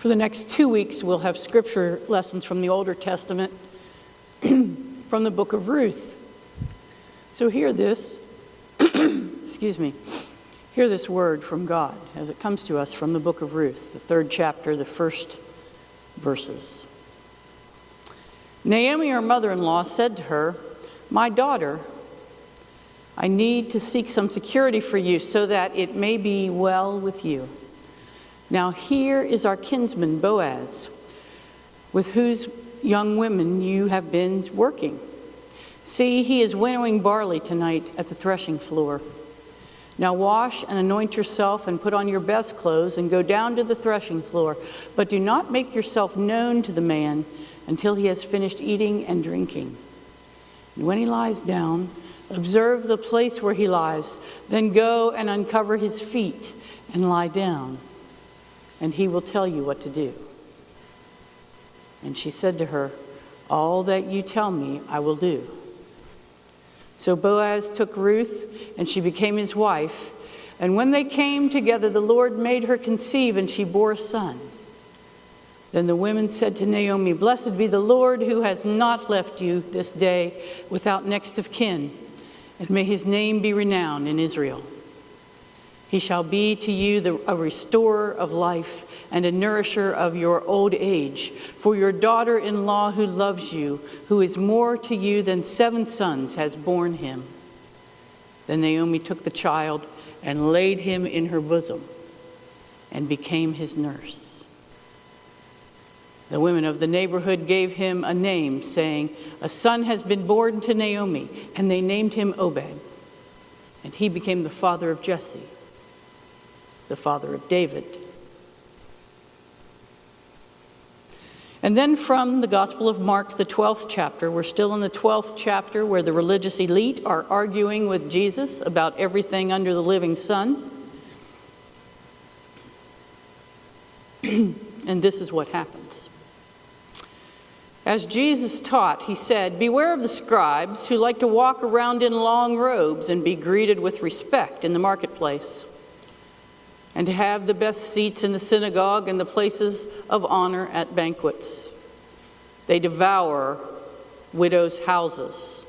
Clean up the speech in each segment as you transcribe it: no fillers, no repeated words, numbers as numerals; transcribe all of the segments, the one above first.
For the next 2 weeks, we'll have scripture lessons from the Older Testament, from the book of Ruth. So hear this, excuse me, hear this word from God as it comes to us from the book of Ruth, the 3rd chapter, the first verses. Naomi, her mother-in-law, said to her, "My daughter, I need to seek some security for you so that it may be well with you. Now here is our kinsman Boaz, with whose young women you have been working. See, he is winnowing barley tonight at the threshing floor. Now wash and anoint yourself and put on your best clothes and go down to the threshing floor, but do not make yourself known to the man until he has finished eating and drinking. And when he lies down, observe the place where he lies, then go and uncover his feet and lie down, and he will tell you what to do." And she said to her, "All that you tell me, I will do." So Boaz took Ruth, and she became his wife. And when they came together, the Lord made her conceive, and she bore a son. Then the women said to Naomi, "Blessed be the Lord who has not left you this day without next of kin, and may his name be renowned in Israel. He shall be to you a restorer of life and a nourisher of your old age. For your daughter-in-law who loves you, who is more to you than 7 sons, has borne him." Then Naomi took the child and laid him in her bosom and became his nurse. The women of the neighborhood gave him a name, saying, "A son has been born to Naomi," and they named him Obed. And he became the father of Jesse, the father of David. And then from the Gospel of Mark, the 12th chapter, we're still in the 12th chapter where the religious elite are arguing with Jesus about everything under the living sun. And this is what happens. As Jesus taught, he said, "Beware of the scribes who like to walk around in long robes and be greeted with respect in the marketplace, and to have the best seats in the synagogue and the places of honor at banquets. They devour widows' houses.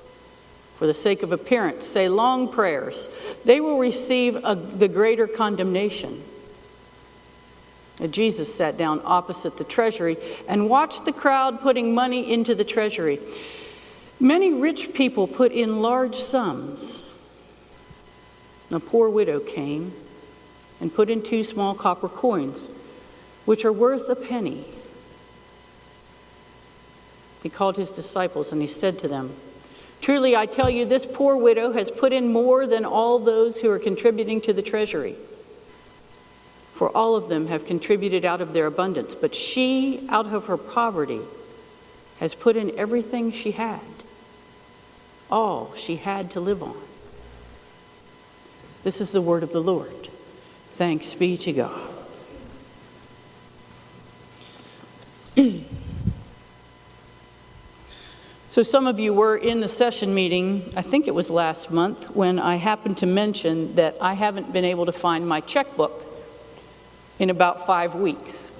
For the sake of appearance, say long prayers. They will receive the greater condemnation." And Jesus sat down opposite the treasury and watched the crowd putting money into the treasury. Many rich people put in large sums. A poor widow came and put in 2 small copper coins, which are worth a penny. He called his disciples and he said to them, "Truly I tell you, this poor widow has put in more than all those who are contributing to the treasury. For all of them have contributed out of their abundance, but she, out of her poverty, has put in everything she had, all she had to live on." This is the word of the Lord. Thanks be to God. So some of you were in the session meeting, I think it was last month, when I happened to mention that I haven't been able to find my checkbook in about 5 weeks.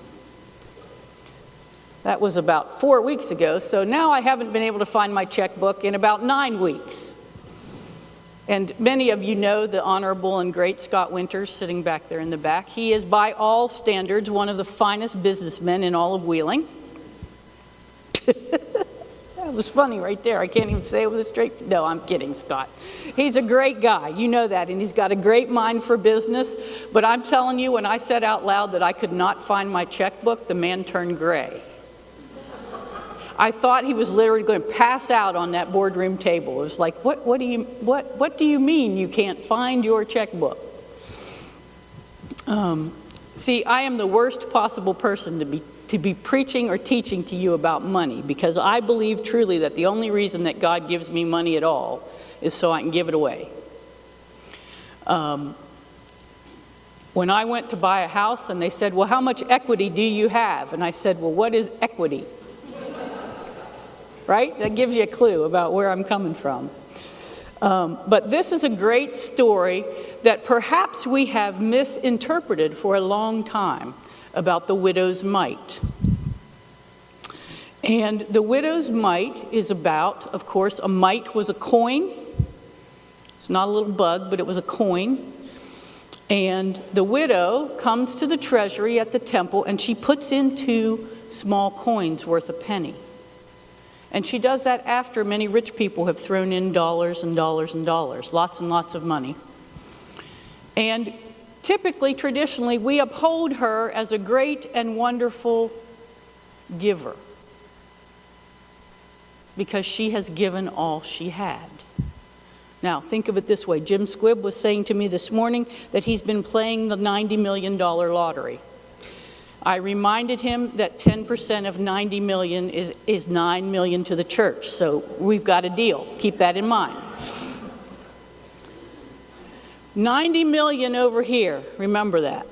That was about 4 weeks ago, so now I haven't been able to find my checkbook in about 9 weeks. And many of you know the Honorable and Great Scott Winters sitting back there in the back. He is, by all standards, one of the finest businessmen in all of Wheeling. That was funny right there. I can't even say it with a straight... No, I'm kidding, Scott. He's a great guy. You know that. And he's got a great mind for business. But I'm telling you, when I said out loud that I could not find my checkbook, the man turned gray. I thought he was literally going to pass out on that boardroom table. It was like, what do you mean you can't find your checkbook? See, I am the worst possible person to be preaching or teaching to you about money, because I believe truly that the only reason that God gives me money at all is so I can give it away. When I went to buy a house and they said, "Well, how much equity do you have?" And I said, "Well, what is equity?" Right? That gives you a clue about where I'm coming from. But this is a great story that perhaps we have misinterpreted for a long time. about the widow's mite. And the widow's mite is about, of course, a mite was a coin. It's not a little bug, but it was a coin. And the widow comes to the treasury at the temple, and she puts in 2 small coins worth a penny. And she does that after many rich people have thrown in dollars and dollars and dollars, lots and lots of money. And typically, traditionally, we uphold her as a great and wonderful giver because she has given all she had. Now, think of it this way. Jim Squibb was saying to me this morning that he's been playing the $90 million lottery. I reminded him that 10% of 90 million is 9 million to the church, so we've got a deal. Keep that in mind. 90 million over here, remember that.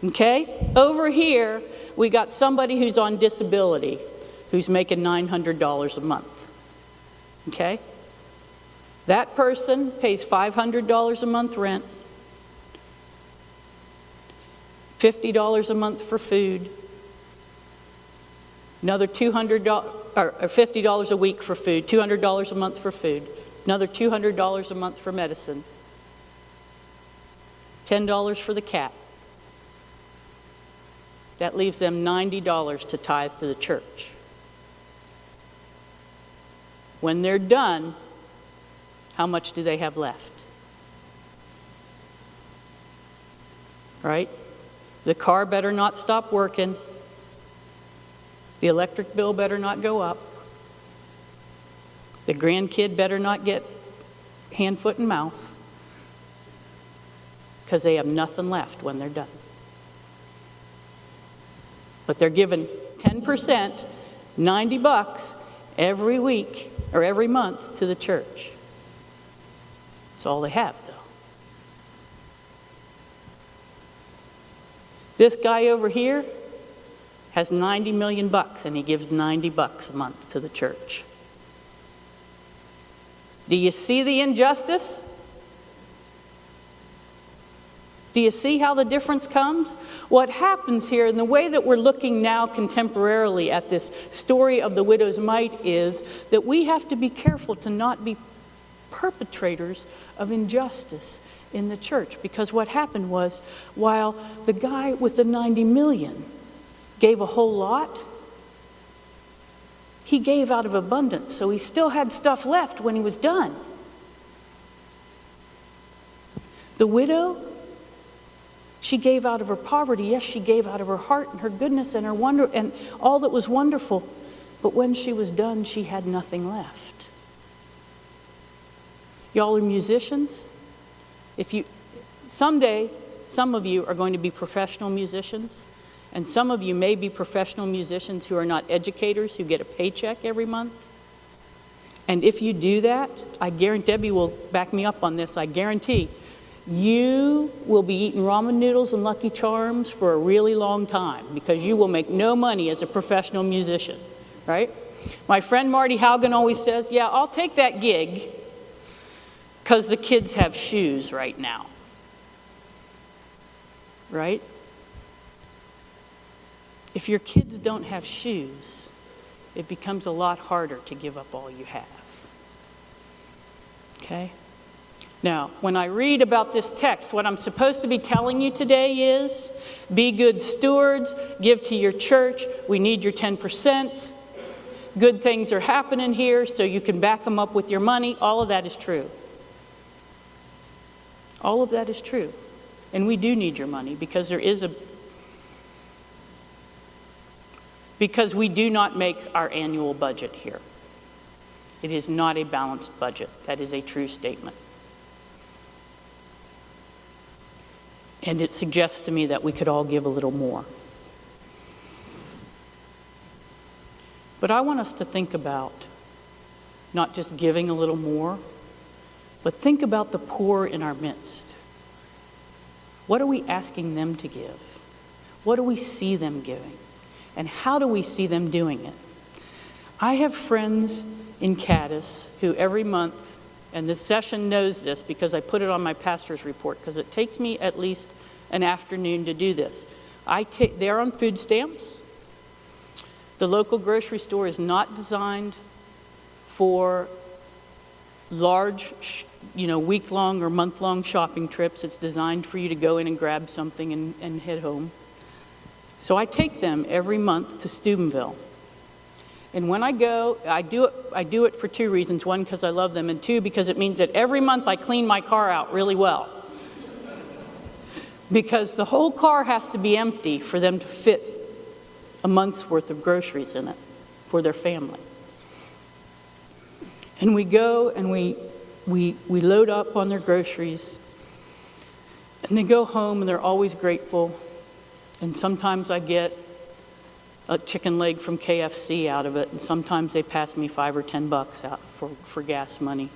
Okay? Over here, we got somebody who's on disability, who's making $900 a month. Okay? That person pays $500 a month rent, $50 a month for food, another $200 or $50 a week for food, $200 a month for food, another $200 a month for medicine, $10 for the cat. That leaves them $90 to tithe to the church. When they're done, how much do they have left? Right? The car better not stop working. The electric bill better not go up. The grandkid better not get hand, foot, and mouth, because they have nothing left when they're done. But they're given 10%, $90 every week or every month to the church. That's all they have, though. This guy over here has $90 million and he gives $90 a month to the church. Do you see the injustice? Do you see how the difference comes? What happens here, and the way that we're looking now contemporarily at this story of the widow's mite, is that we have to be careful to not be perpetrators of injustice in the church. Because what happened was, while the guy with the 90 million gave a whole lot, he gave out of abundance, so he still had stuff left when he was done. The widow, she gave out of her poverty. Yes, she gave out of her heart and her goodness and her wonder and all that was wonderful. But when she was done, she had nothing left. Y'all are musicians. Someday, some of you are going to be professional musicians, and some of you may be professional musicians who are not educators, who get a paycheck every month. And if you do that, I guarantee, Debbie will back me up on this, I guarantee, you will be eating ramen noodles and Lucky Charms for a really long time, because you will make no money as a professional musician, right? My friend Marty Haugen always says, yeah, I'll take that gig because the kids have shoes right now, right? If your kids don't have shoes, it becomes a lot harder to give up all you have, okay? Now, when I read about this text, what I'm supposed to be telling you today is, be good stewards, give to your church, we need your 10%, good things are happening here so you can back them up with your money. All of that is true. All of that is true. And we do need your money because because we do not make our annual budget here. It is not a balanced budget. That is a true statement. And it suggests to me that we could all give a little more. But I want us to think about not just giving a little more, but think about the poor in our midst. What are we asking them to give? What do we see them giving? And how do we see them doing it? I have friends in Caddis who every month, and this session knows this because I put it on my pastor's report, because it takes me at least an afternoon to do this. They're on food stamps. The local grocery store is not designed for large, week-long or month-long shopping trips. It's designed for you to go in and grab something and head home. So I take them every month to Steubenville. And when I go, I do it for two reasons. One, because I love them, and two, because it means that every month I clean my car out really well. Because the whole car has to be empty for them to fit a month's worth of groceries in it for their family. And we go and we load up on their groceries, and they go home and they're always grateful. And sometimes I get a chicken leg from KFC out of it, and sometimes they pass me $5 or $10 out for gas money,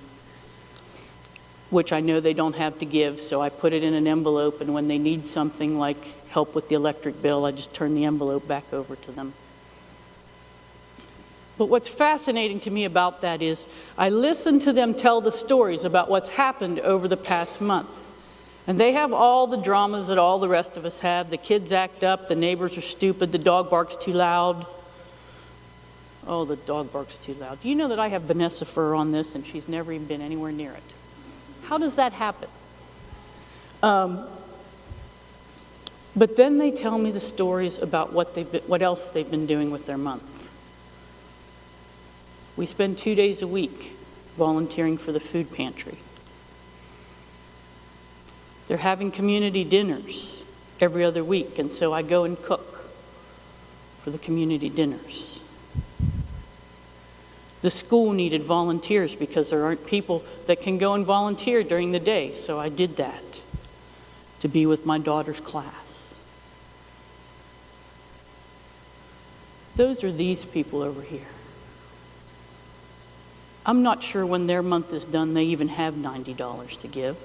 which I know they don't have to give, so I put it in an envelope, and when they need something like help with the electric bill, I just turn the envelope back over to them. But what's fascinating to me about that is I listen to them tell the stories about what's happened over the past month. And they have all the dramas that all the rest of us have. The kids act up, the neighbors are stupid, the dog barks too loud. Oh, the dog barks too loud. Do you know that I have Vanessa fur on this and she's never even been anywhere near it? How does that happen? But then they tell me the stories about what else they've been doing with their month. We spend 2 days a week volunteering for the food pantry. They're having community dinners every other week, and so I go and cook for the community dinners. The school needed volunteers because there aren't people that can go and volunteer during the day, so I did that to be with my daughter's class. Those are these people over here. I'm not sure when their month is done they even have $90 to give.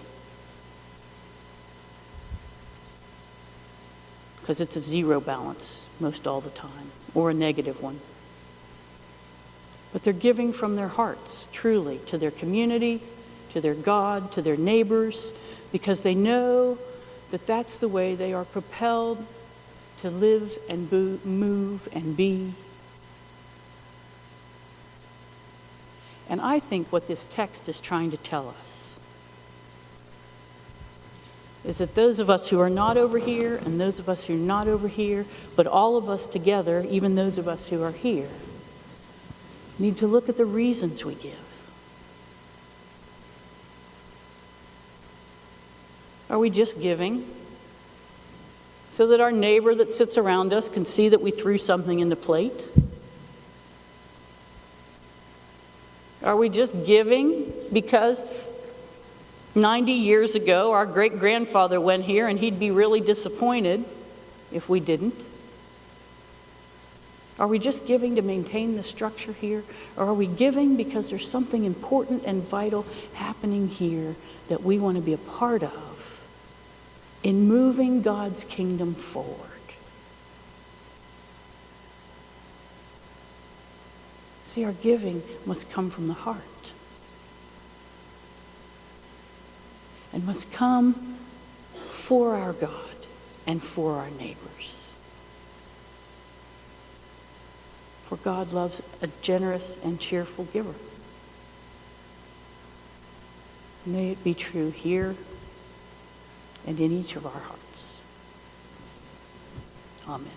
Because it's a zero balance most all the time, or a negative one. But they're giving from their hearts, truly, to their community, to their God, to their neighbors, because they know that that's the way they are propelled to live and move and be. And I think what this text is trying to tell us is that those of us who are not over here and those of us who are not over here, but all of us together, even those of us who are here, need to look at the reasons we give. Are we just giving so that our neighbor that sits around us can see that we threw something in the plate? Are we just giving because 90 years ago our great-grandfather went here and he'd be really disappointed if we didn't? Are we just giving to maintain the structure here? Or are we giving because there's something important and vital happening here that we want to be a part of in moving God's kingdom forward? See, our giving must come from the heart. And must come for our God and for our neighbors. For God loves a generous and cheerful giver. May it be true here and in each of our hearts. Amen.